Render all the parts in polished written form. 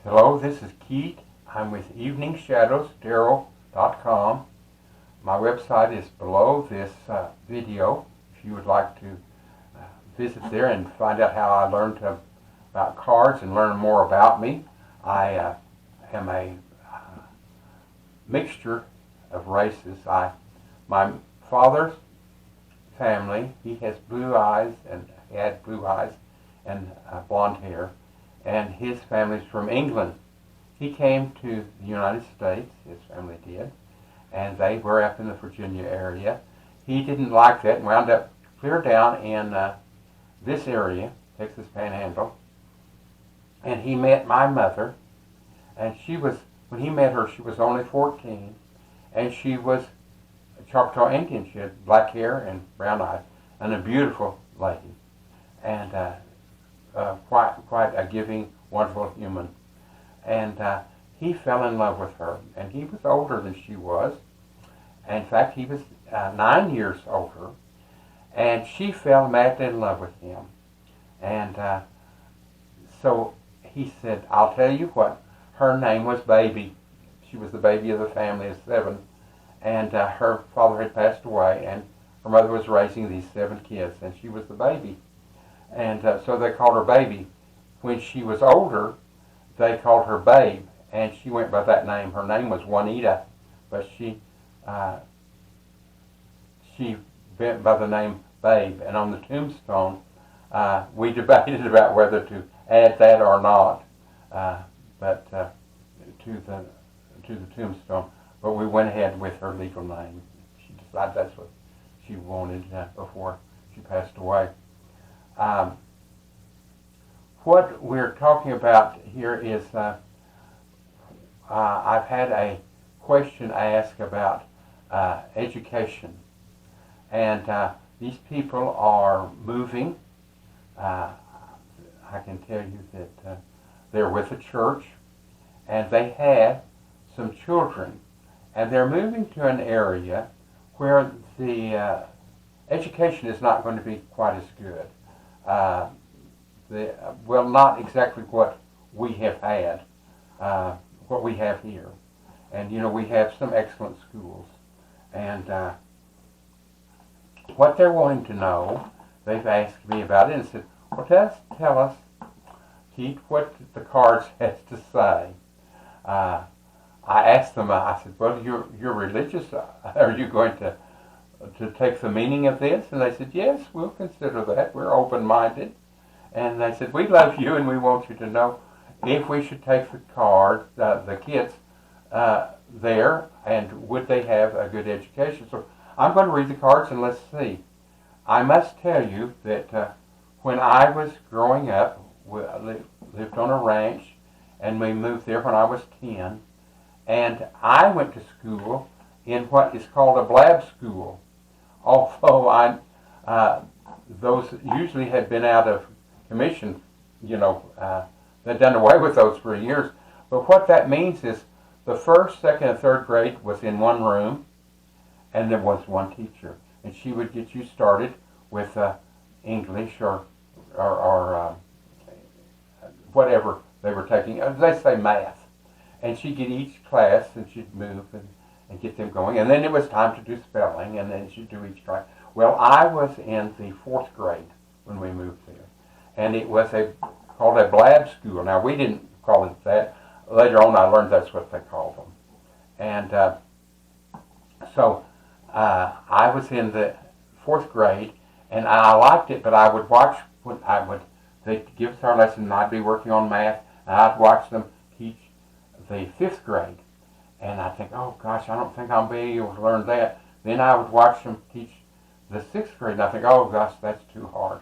Hello, this is Keith. I'm with eveningshadowsdaryl.com. My website is below this video. If you would like to visit there and find out how I learned about cards and learn more about me. I am a mixture of races. My father's family, he has blue eyes and had blue eyes and blonde hair, and his family's from England. He came to the United States, his family did, and they were up in the Virginia area. He didn't like that and wound up clear down in this area, Texas Panhandle, and he met my mother, and when he met her, she was only 14, and she was a Choctaw Indian. She had black hair and brown eyes, and a beautiful lady, and quite a giving, wonderful human. And he fell in love with her, and he was older than she was. In fact, he was 9 years older, and she fell madly in love with him. And so he said, I'll tell you what, her name was Baby. She was the baby of the family of 7, and her father had passed away, and her mother was raising these 7 kids, and she was the baby. And so they called her Baby. When she was older, they called her Babe, and she went by that name. Her name was Juanita, but she went by the name Babe. And on the tombstone, we debated about whether to add that or not, but to the tombstone. But we went ahead with her legal name. She decided that's what she wanted before she passed away. What we're talking about here is I've had a question asked about education, and these people are moving. I can tell you that they're with a church, and they have some children, and they're moving to an area where the education is not going to be quite as good. Well, not exactly what we have had, what we have here. And, we have some excellent schools. And what they're wanting to know, they've asked me about it and said, well, tell us, Keith, what the cards has to say. I asked them, I said, well, you're religious. Are you going to take the meaning of this? And they said, yes, we'll consider that. We're open-minded. And they said, we love you and we want you to know if we should take the card, the kids there, and would they have a good education. So I'm going to read the cards and let's see. I must tell you that when I was growing up, we lived on a ranch, and we moved there when I was 10, and I went to school in what is called a Blab school, although those usually had been out of commission, they'd done away with those for years. But what that means is the first, second, and third grade was in one room, and there was one teacher, and she would get you started with English or whatever they were taking. They say math, and she'd get each class, and she'd move and get them going, and then it was time to do spelling, and then she'd do each class. Well, I was in the 4th grade when we moved there. And it was called a Blab school. Now, we didn't call it that. Later on, I learned that's what they called them. And so I was in the 4th grade, and I liked it, but I would watch they'd give us our lesson, and I'd be working on math, and I'd watch them teach the 5th grade. And I'd think, oh, gosh, I don't think I'll be able to learn that. Then I would watch them teach the 6th grade, and I think, oh, gosh, that's too hard.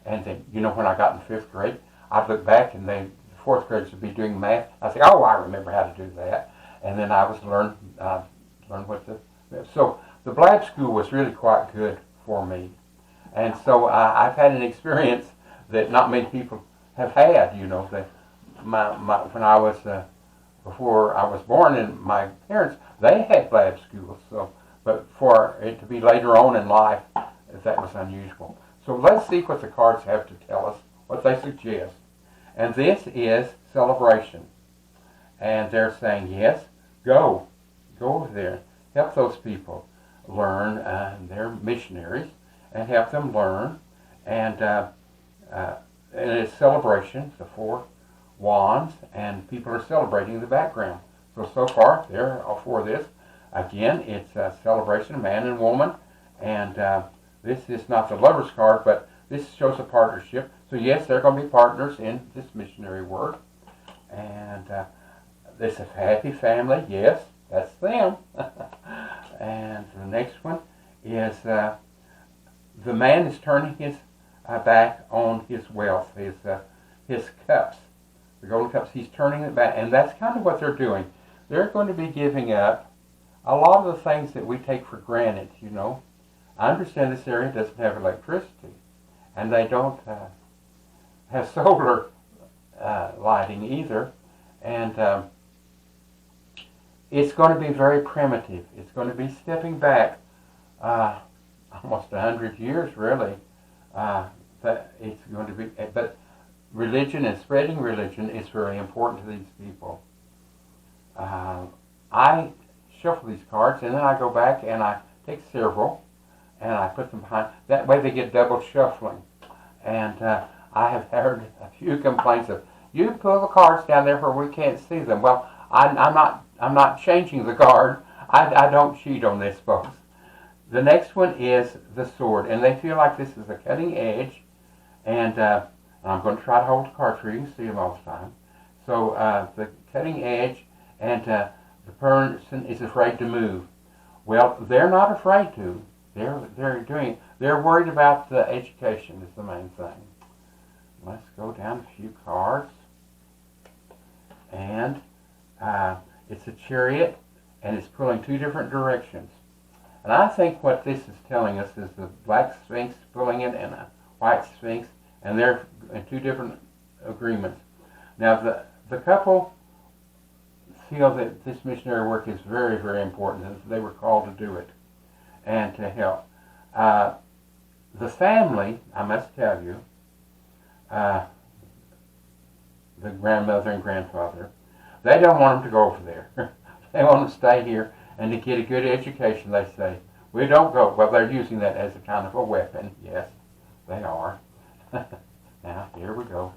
And then, when I got in 5th grade, I'd look back and the 4th graders would be doing math. I'd say, oh, I remember how to do that. And then I was learn what so the Blab school was really quite good for me. And so I've had an experience that not many people have had, when I was, before I was born, and my parents, they had Blab schools. So, but for it to be later on in life, that was unusual. So let's see what the cards have to tell us, what they suggest. And this is celebration. And they're saying, yes, go over there, help those people learn. They're missionaries, and help them learn. And and it's celebration, the 4 wands, and people are celebrating in the background. So far, they're all for this. Again, it's a celebration, man and woman, and this is not the lover's card, but this shows a partnership. So yes, they're going to be partners in this missionary work. And this is a happy family. Yes, that's them. And the next one is the man is turning his back on his wealth, his cups, the golden cups. He's turning it back, and that's kind of what they're doing. They're going to be giving up a lot of the things that we take for granted. I understand this area doesn't have electricity, and they don't have solar lighting either, and it's going to be very primitive. It's going to be stepping back almost 100 years, really. That it's going to be, but religion and spreading religion is very important to these people. I shuffle these cards, and then I go back and I take several, and I put them behind. That way they get double shuffling. And I have heard a few complaints of, you pull the cards down there where we can't see them. Well, I'm not changing the card. I don't cheat on this, folks. The next one is the sword, and they feel like this is a cutting edge, and I'm going to try to hold the card so you can see them all the time. So the cutting edge, and the person is afraid to move. Well, they're not afraid to. They're worried about the education is the main thing. Let's go down a few cards, and it's a chariot, and it's pulling 2 different directions. And I think what this is telling us is the black sphinx pulling it and a white sphinx, and they're in 2 different agreements. Now the couple feel that this missionary work is very, very important, and they were called to do it and to help. The family, I must tell you, the grandmother and grandfather, they don't want them to go over there. They want them to stay here and to get a good education. They say, we don't go. Well, they're using that as a kind of a weapon. Yes, they are. Now, here we go.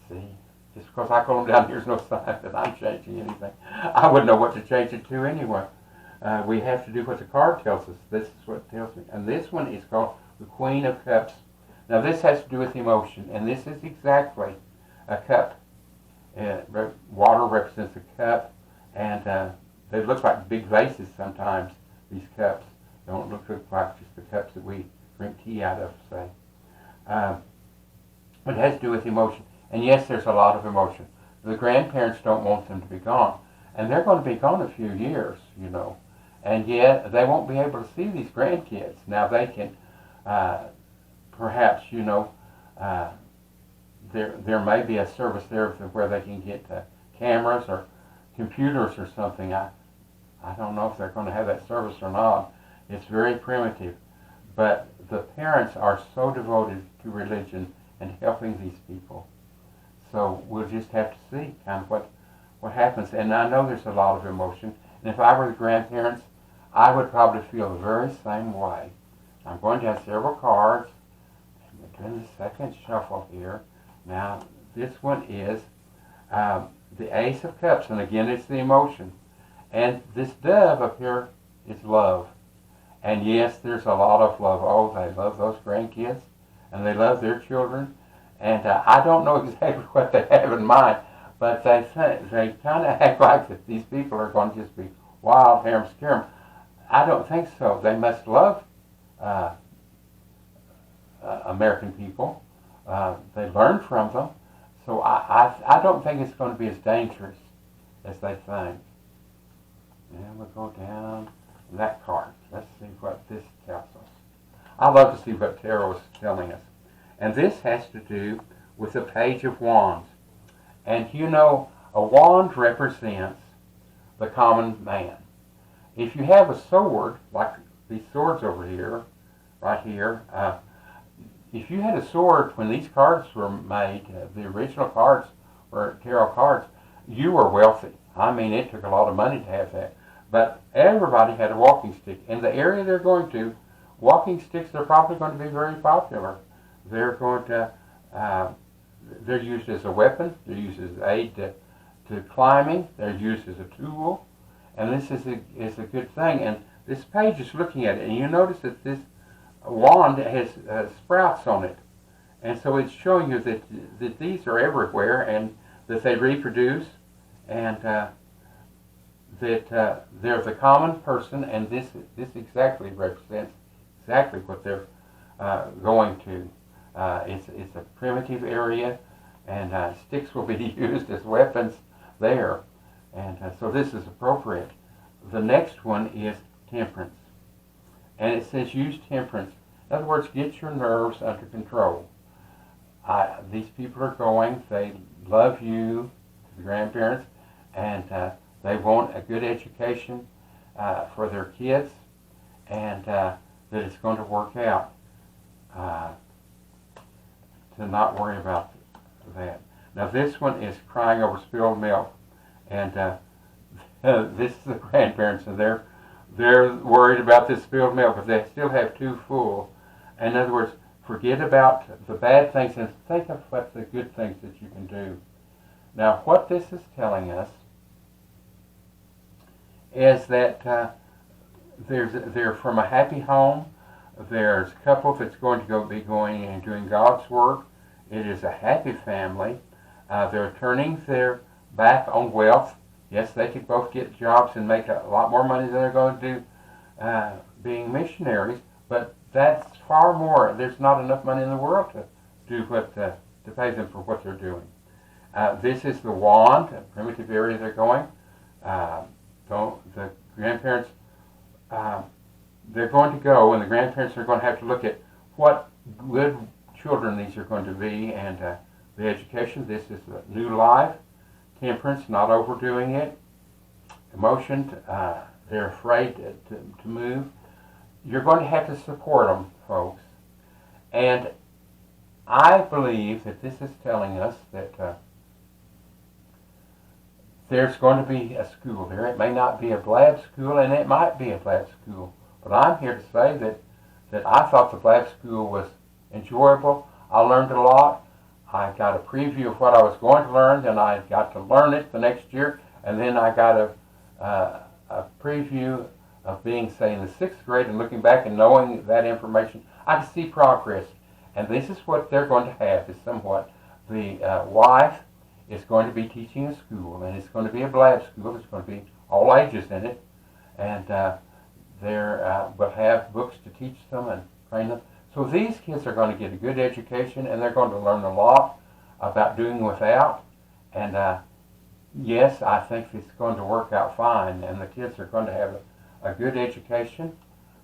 See, just because I call them down, here's no sign that I'm changing anything. I wouldn't know what to change it to anyway. We have to do what the card tells us. This is what it tells me. And this one is called the Queen of Cups. Now, this has to do with emotion, and this is exactly a cup. Water represents a cup, and they look like big vases sometimes, these cups. They don't look like just the cups that we drink tea out of, say. It has to do with emotion. And yes, there's a lot of emotion. The grandparents don't want them to be gone. And they're going to be gone a few years, And yet, they won't be able to see these grandkids. Now, they can, perhaps, there may be a service there where they can get cameras or computers or something. I don't know if they're going to have that service or not. It's very primitive. But the parents are so devoted to religion and helping these people. So we'll just have to see kind of what happens. And I know there's a lot of emotion. And if I were the grandparents, I would probably feel the very same way. I'm going to have several cards. I'm doing the second shuffle here. Now, this one is the Ace of Cups, and again, it's the emotion. And this dove up here is love. And yes, there's a lot of love. Oh, they love those grandkids, and they love their children. And I don't know exactly what they have in mind, but they kind of act like that these people are going to just be wild, harem, scarum. I don't think so. They must love American people. They learn from them. So I don't think it's going to be as dangerous as they think. And we'll go down that card. Let's see what this tells us. I love to see what tarot is telling us. And this has to do with the Page of Wands. And a wand represents the common man. If you have a sword, like these swords over here, right here, if you had a sword when these cards were made, the original cards were tarot cards, you were wealthy. I mean, it took a lot of money to have that. But everybody had a walking stick. In the area they're going to, walking sticks are probably going to be very popular. They're going to, they're used as a weapon. They're used as aid to climbing. They're used as a tool. And this is a good thing. And this page is looking at it, and you notice that this wand has sprouts on it. And so it's showing you that these are everywhere and that they reproduce, and that they're the common person, and this exactly represents exactly what they're going to. It's a primitive area, and sticks will be used as weapons there, and so this is appropriate. The next one is temperance, and it says use temperance. In other words, get your nerves under control. These people are going, they love you, the grandparents, and they want a good education for their kids, and that it's going to work out. To not worry about that. Now this one is crying over spilled milk, and this is the grandparents, and they're worried about this spilled milk, but they still have two full. In other words, forget about the bad things and think of what the good things that you can do. Now, what this is telling us is that they're from a happy home. There's a couple that's going to be going and doing God's work. It is a happy family. They're turning their back on wealth. Yes, they could both get jobs and make a lot more money than they're going to do being missionaries, but that's far more. There's not enough money in the world to do to pay them for what they're doing. This is the wand, a primitive area they're going. The grandparents, they're going to go, and the grandparents are going to have to look at what good children these are going to be, and the education. This is a new life. Temperance, not overdoing it. Emotion, they're afraid to move. You're going to have to support them, folks. And I believe that this is telling us that there's going to be a school there. It may not be a Blab school, and it might be a Blab school. But I'm here to say that I thought the Blab school was enjoyable. I learned a lot. I got a preview of what I was going to learn, then I got to learn it the next year, and then I got a preview of being, say, in the 6th grade and looking back and knowing that information. I could see progress, and this is what they're going to have, is somewhat. The wife is going to be teaching a school, and it's going to be a Blab school. There's going to be all ages in it, and will have books to teach them and train them. So these kids are going to get a good education, and they're going to learn a lot about doing without. And yes, I think it's going to work out fine, and the kids are going to have a good education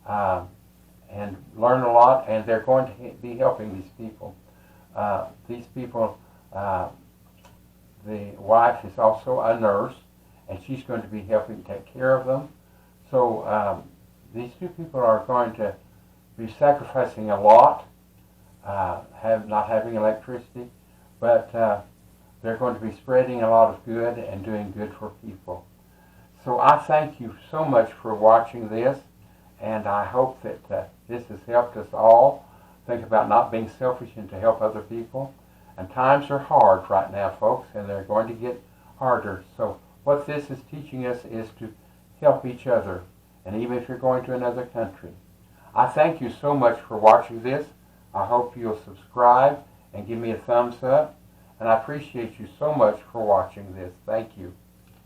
and learn a lot, and they're going to be helping these people. The wife is also a nurse, and she's going to be helping take care of them. So these two people are going to be sacrificing a lot, not having electricity, but they're going to be spreading a lot of good and doing good for people. So I thank you so much for watching this, and I hope that this has helped us all think about not being selfish and to help other people. And times are hard right now, folks, and they're going to get harder. So what this is teaching us is to help each other, and even if you're going to another country. I thank you so much for watching this. I hope you'll subscribe and give me a thumbs up, and I appreciate you so much for watching this. Thank you.